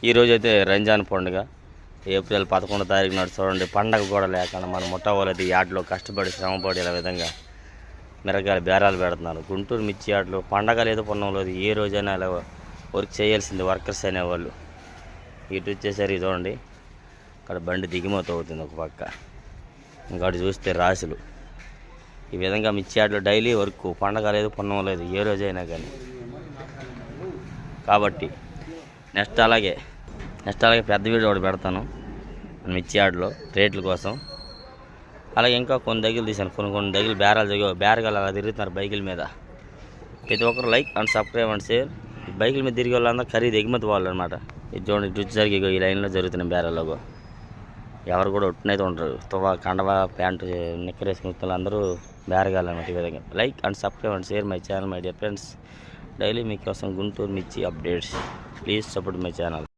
ఈరోజైతే రంజాన్ పండుగ ఏప్రిల్ 11వ తారీఖు నాడు చూడండి. పండగ కూడా లేకుండా మన ముఠా వాళ్ళది యాడ్లో కష్టపడి శ్రమపడి ఇలా విధంగా మిరగాయలు బేరాలు పెడుతున్నారు. గుంటూరు మిర్చి యాడ్లో పండగ లేదు పొన్నం లేదు, ఏ రోజైనా ఇలా వర్క్ చేయాల్సింది వర్కర్స్ అనేవాళ్ళు. ఇటు వచ్చేసరికి చూడండి, అక్కడ బండి దిగుమతి అవుతుంది ఒక పక్క, ఇంకోటి చూస్తే రాసులు. ఈ విధంగా మిర్చి యాడ్లో డైలీ వర్క్, పండగ లేదు పొన్నం లేదు, ఏ రోజైనా కానీ. కాబట్టి నెక్స్ట్ అలాగే పెద్ద వీడియో ఒకటి పెడతాను మిర్చి యార్డ్లో రేట్ల కోసం. అలాగే ఇంకా కొన్ని దగ్గర తీశాను, కొన్ని దగ్గర బేరగాలు అలా తిరుగుతున్నారు బైకుల మీద. ప్రతి ఒక్కరు like and subscribe and share. బైకుల మీద తిరిగే వాళ్ళందరూ ఖరీదు ఎగుమతి వాళ్ళు అనమాట. ఇది చూడండి, ఇటు వచ్చేసరికి ఈ లైన్లో జరుగుతున్న బేరాల్లో ఎవరు కూడా ఒట్టునైతే ఉంటారు. కండవ ప్యాంటు నిక్కర్ వేసుకున్న అందరూ బేరగాలు అనమాట. ఈ విధంగా like and subscribe and share my channel my dear friends. Daily మీకోసం గుంటూరు మిర్చి updates. Please support my channel.